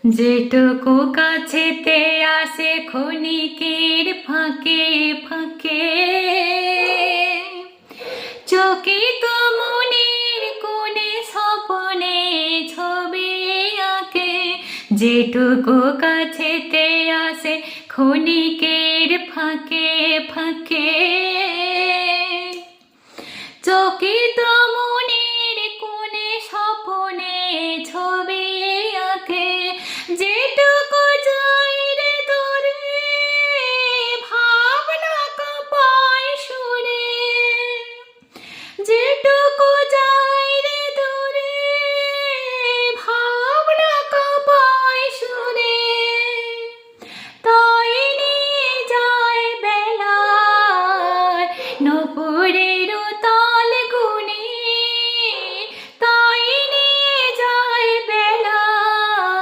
যেটুকু কাছেতে আসে ক্ষণিকের ফাঁকে ফাঁকে, চকিত মনের কোণে স্বপনে ছবি আঁকে। যেটুকু কাছেতে আসে ক্ষণিকের ফাঁকে ফাঁকে, চকিত